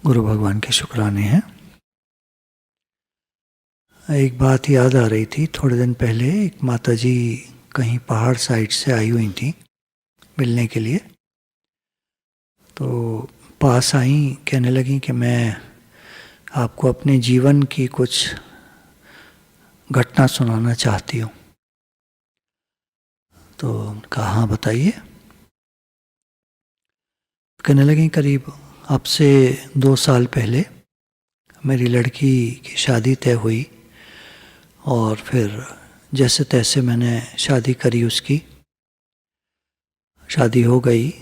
गुरु भगवान के शुक्राने हैं। एक बात याद आ रही थी, थोड़े दिन पहले एक माताजी कहीं पहाड़ साइड से आई हुई थी मिलने के लिए। तो पास आई, कहने लगी कि मैं आपको अपने जीवन की कुछ घटना सुनाना चाहती हूँ। तो कहा हाँ बताइए। कहने लगी करीब अब से 2 साल पहले मेरी लड़की की शादी तय हुई और फिर जैसे तैसे मैंने शादी करी, उसकी शादी हो गई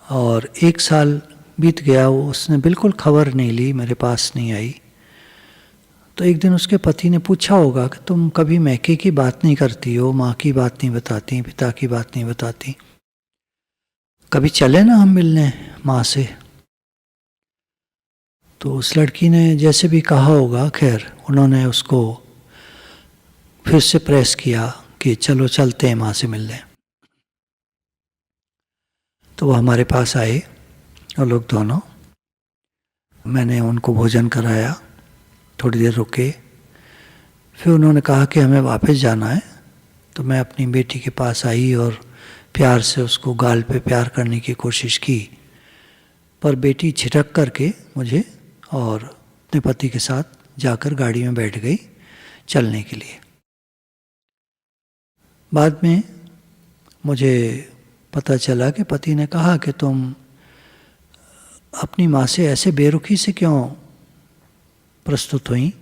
और 1 साल बीत गया। वो उसने बिल्कुल खबर नहीं ली, मेरे पास नहीं आई। तो एक दिन उसके पति ने पूछा होगा कि तुम कभी मैके की बात नहीं करती हो, माँ की बात नहीं बताती, पिता की बात नहीं बताती, कभी चले ना हम मिलने माँ से। तो उस लड़की ने जैसे भी कहा होगा, खैर उन्होंने उसको फिर से प्रेस किया कि चलो चलते हैं माँ से मिलने। तो वो हमारे पास आए और लोग दोनों, मैंने उनको भोजन कराया, थोड़ी देर रुके, फिर उन्होंने कहा कि हमें वापस जाना है। तो मैं अपनी बेटी के पास आई और प्यार से उसको गाल पे प्यार करने की कोशिश की, पर बेटी झिटक करके मुझे और अपने पति के साथ जाकर गाड़ी में बैठ गई चलने के लिए। बाद में मुझे पता चला कि पति ने कहा कि तुम अपनी माँ से ऐसे बेरुखी से क्यों प्रस्तुत हुई,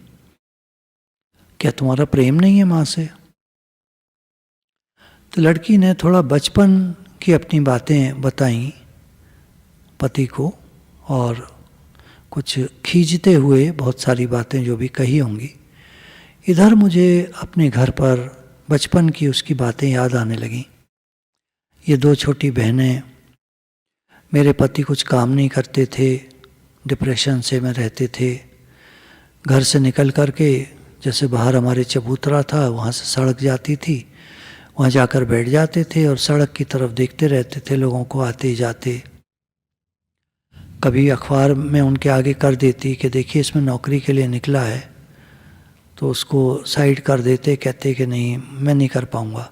क्या तुम्हारा प्रेम नहीं है माँ से? तो लड़की ने थोड़ा बचपन की अपनी बातें बताई पति को और कुछ खींचते हुए बहुत सारी बातें जो भी कही होंगी। इधर मुझे अपने घर पर बचपन की उसकी बातें याद आने लगीं। ये 2 छोटी बहनें, मेरे पति कुछ काम नहीं करते थे, डिप्रेशन से में रहते थे। घर से निकल कर के जैसे बाहर हमारे चबूतरा था, वहाँ से सड़क जाती थी, वहाँ जाकर बैठ जाते थे और सड़क की तरफ देखते रहते थे लोगों को आते जाते। कभी अखबार में उनके आगे कर देती कि देखिए इसमें नौकरी के लिए निकला है, तो उसको साइड कर देते, कहते कि नहीं मैं नहीं कर पाऊँगा।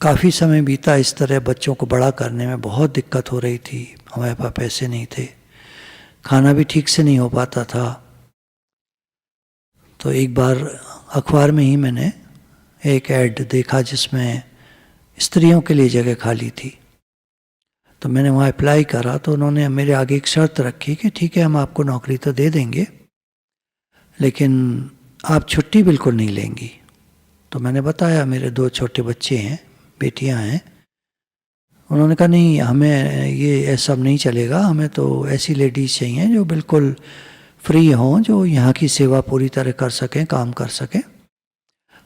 काफ़ी समय बीता इस तरह, बच्चों को बड़ा करने में बहुत दिक्कत हो रही थी, हमारे पास पैसे नहीं थे, खाना भी ठीक से नहीं हो पाता था। तो एक बार अखबार में ही मैंने एक ऐड देखा जिसमें स्त्रियों के लिए जगह खाली थी। तो मैंने वहाँ अप्लाई करा, तो उन्होंने मेरे आगे एक शर्त रखी कि ठीक है हम आपको नौकरी तो दे देंगे, लेकिन आप छुट्टी बिल्कुल नहीं लेंगी। तो मैंने बताया मेरे 2 छोटे बच्चे हैं, बेटियां हैं। उन्होंने कहा नहीं हमें ये सब नहीं चलेगा, हमें तो ऐसी लेडीज़ चाहिए जो बिल्कुल फ्री हों, जो यहाँ की सेवा पूरी तरह कर सकें, काम कर सकें।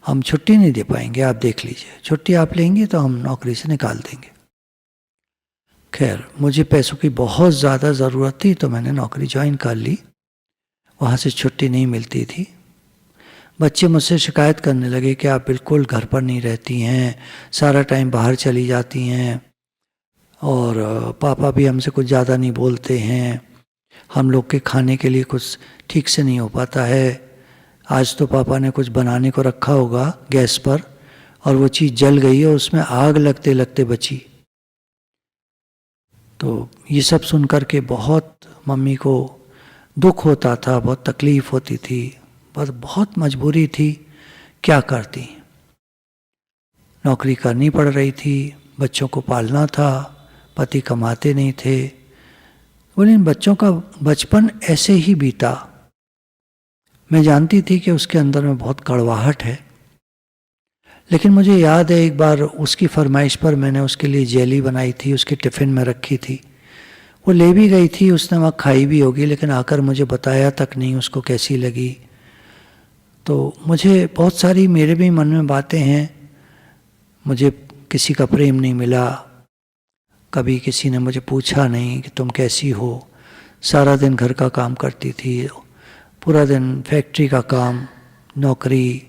हम छुट्टी नहीं दे पाएंगे, आप देख लीजिए, छुट्टी आप लेंगी तो हम नौकरी से निकाल देंगे। खैर मुझे पैसों की बहुत ज़्यादा ज़रूरत थी तो मैंने नौकरी ज्वाइन कर ली। वहाँ से छुट्टी नहीं मिलती थी। बच्चे मुझसे शिकायत करने लगे कि आप बिल्कुल घर पर नहीं रहती हैं, सारा टाइम बाहर चली जाती हैं और पापा भी हमसे कुछ ज़्यादा नहीं बोलते हैं, हम लोग के खाने के लिए कुछ ठीक से नहीं हो पाता है। आज तो पापा ने कुछ बनाने को रखा होगा गैस पर और वो चीज़ जल गई है, उसमें आग लगते लगते बची। तो ये सब सुन कर के बहुत मम्मी को दुख होता था, बहुत तकलीफ़ होती थी, बस बहुत मजबूरी थी, क्या करती। नौकरी करनी पड़ रही थी, बच्चों को पालना था, पति कमाते नहीं थे। बोले इन बच्चों का बचपन ऐसे ही बीता। मैं जानती थी कि उसके अंदर में बहुत कड़वाहट है, लेकिन मुझे याद है एक बार उसकी फरमाइश पर मैंने उसके लिए जेली बनाई थी, उसके टिफ़िन में रखी थी। वो ले भी गई थी, उसने वहाँ खाई भी होगी, लेकिन आकर मुझे बताया तक नहीं उसको कैसी लगी। तो मुझे बहुत सारी मेरे भी मन में बातें हैं। मुझे किसी का प्रेम नहीं मिला, कभी किसी ने मुझे पूछा नहीं कि तुम कैसी हो। सारा दिन घर का काम करती थी, पूरा दिन फैक्ट्री का काम, नौकरी,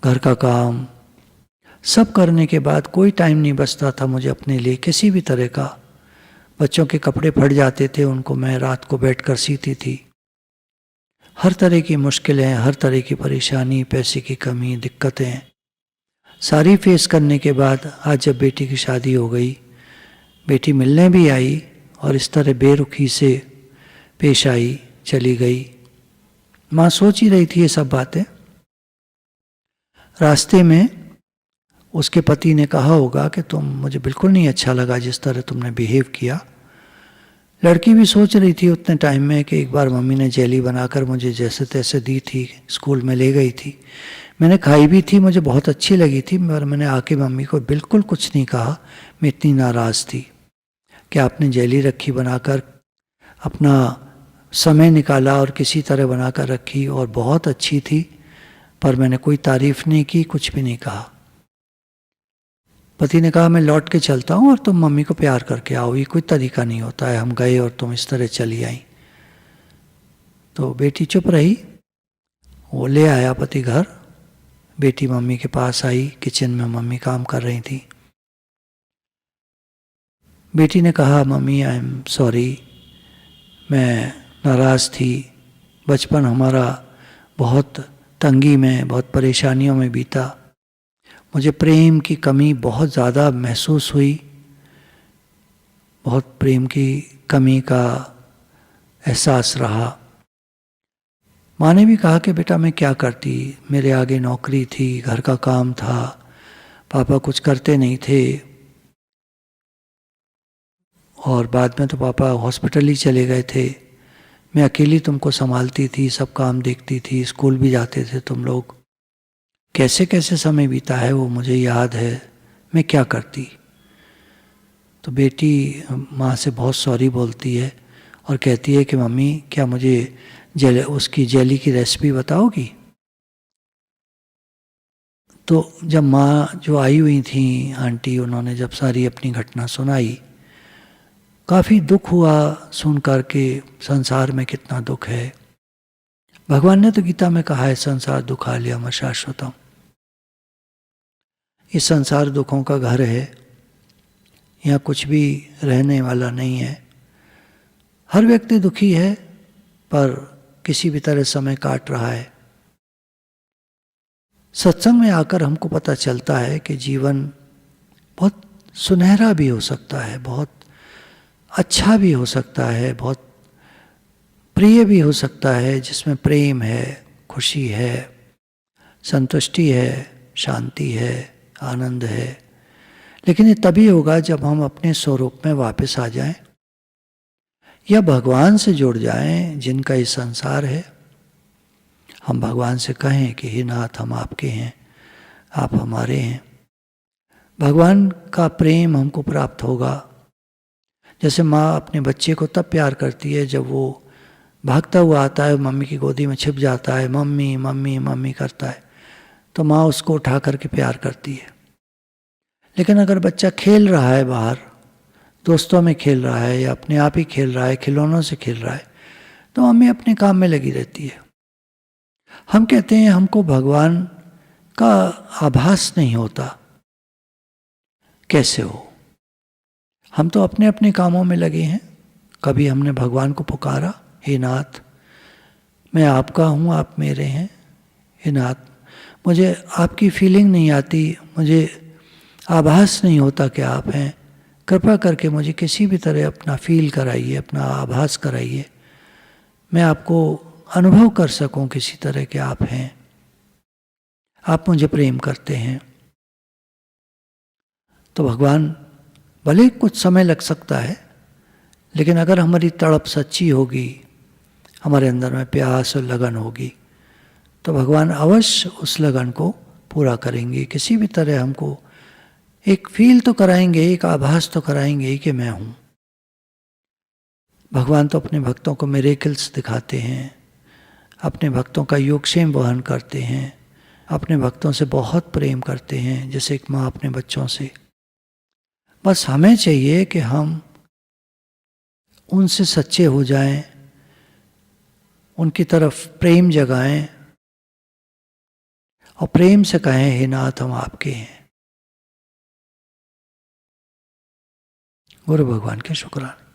घर का काम, सब करने के बाद कोई टाइम नहीं बचता था मुझे अपने लिए किसी भी तरह का। बच्चों के कपड़े फट जाते थे, उनको मैं रात को बैठकर सीती थी। हर तरह की मुश्किलें, हर तरह की परेशानी, पैसे की कमी, दिक्कतें सारी फेस करने के बाद आज जब बेटी की शादी हो गई, बेटी मिलने भी आई और इस तरह बेरुखी से पेश आई, चली गई। माँ सोच ही रही थी ये सब बातें। रास्ते में उसके पति ने कहा होगा कि तुम, मुझे बिल्कुल नहीं अच्छा लगा जिस तरह तुमने बिहेव किया। लड़की भी सोच रही थी उतने टाइम में कि एक बार मम्मी ने जेली बनाकर मुझे जैसे तैसे दी थी, स्कूल में ले गई थी, मैंने खाई भी थी, मुझे बहुत अच्छी लगी थी, मगर मैंने आके मम्मी को बिल्कुल कुछ नहीं कहा। मैं इतनी नाराज़ थी कि आपने जेली रखी बनाकर, अपना समय निकाला और किसी तरह बनाकर रखी और बहुत अच्छी थी, पर मैंने कोई तारीफ़ नहीं की, कुछ भी नहीं कहा। पति ने कहा मैं लौट के चलता हूँ और तुम मम्मी को प्यार करके आओ, ये कोई तरीका नहीं होता है। हम गए और तुम इस तरह चली आई। तो बेटी चुप रही। वो ले आया पति घर। बेटी मम्मी के पास आई, किचन में मम्मी काम कर रही थी। बेटी ने कहा मम्मी आई एम सॉरी, मैं नाराज़ थी, बचपन हमारा बहुत तंगी में, बहुत परेशानियों में बीता, मुझे प्रेम की कमी बहुत ज़्यादा महसूस हुई, बहुत प्रेम की कमी का एहसास रहा। माँ ने भी कहा कि बेटा मैं क्या करती, मेरे आगे नौकरी थी, घर का काम था, पापा कुछ करते नहीं थे, और बाद में तो पापा हॉस्पिटल ही चले गए थे, मैं अकेली तुमको संभालती थी, सब काम देखती थी, स्कूल भी जाते थे तुम लोग, कैसे कैसे समय बीता है वो मुझे याद है, मैं क्या करती। तो बेटी माँ से बहुत सॉरी बोलती है और कहती है कि मम्मी क्या मुझे उसकी जेली की रेसिपी बताओगी। तो जब माँ जो आई हुई थी आंटी, उन्होंने जब सारी अपनी घटना सुनाई, काफ़ी दुख हुआ सुन कर के संसार में कितना दुख है। भगवान ने तो गीता में कहा है संसार दुखालयम अशाश्वतम, इस संसार दुखों का घर है, यहाँ कुछ भी रहने वाला नहीं है। हर व्यक्ति दुखी है पर किसी भी तरह समय काट रहा है। सत्संग में आकर हमको पता चलता है कि जीवन बहुत सुनहरा भी हो सकता है, बहुत अच्छा भी हो सकता है, बहुत प्रिय भी हो सकता है, जिसमें प्रेम है, खुशी है, संतुष्टि है, शांति है, आनंद है। लेकिन ये तभी होगा जब हम अपने स्वरूप में वापस आ जाएं या भगवान से जुड़ जाएं जिनका ये संसार है। हम भगवान से कहें कि हे नाथ हम आपके हैं, आप हमारे हैं। भगवान का प्रेम हमको प्राप्त होगा। जैसे माँ अपने बच्चे को तब प्यार करती है जब वो भागता हुआ आता है, मम्मी की गोदी में छिप जाता है, मम्मी मम्मी मम्मी करता है, तो माँ उसको उठा करके प्यार करती है। लेकिन अगर बच्चा खेल रहा है, बाहर दोस्तों में खेल रहा है या अपने आप ही खेल रहा है, खिलौनों से खेल रहा है, तो मम्मी अपने काम में लगी रहती है। हम कहते हैं हमको भगवान का आभास नहीं होता। कैसे हो? हम तो अपने अपने कामों में लगे हैं। कभी हमने भगवान को पुकारा, हे नाथ मैं आपका हूँ, आप मेरे हैं, हे नाथ मुझे आपकी फीलिंग नहीं आती, मुझे आभास नहीं होता कि आप हैं, कृपा करके मुझे किसी भी तरह अपना फील कराइए, अपना आभास कराइए, मैं आपको अनुभव कर सकूं किसी तरह के आप हैं, आप मुझे प्रेम करते हैं। तो भगवान भले कुछ समय लग सकता है, लेकिन अगर हमारी तड़प सच्ची होगी, हमारे अंदर में प्यास और लगन होगी, तो भगवान अवश्य उस लगन को पूरा करेंगे। किसी भी तरह हमको एक फील तो कराएंगे, एक आभास तो कराएंगे ही कि मैं हूँ। भगवान तो अपने भक्तों को मिरेकल्स दिखाते हैं, अपने भक्तों का योगक्षेम वहन करते हैं, अपने भक्तों से बहुत प्रेम करते हैं, जैसे एक माँ अपने बच्चों से। बस हमें चाहिए कि हम उनसे सच्चे हो जाएं, उनकी तरफ प्रेम जगाएं और प्रेम से कहें हे नाथ हम आपके हैं। गुरु भगवान के शुक्राने।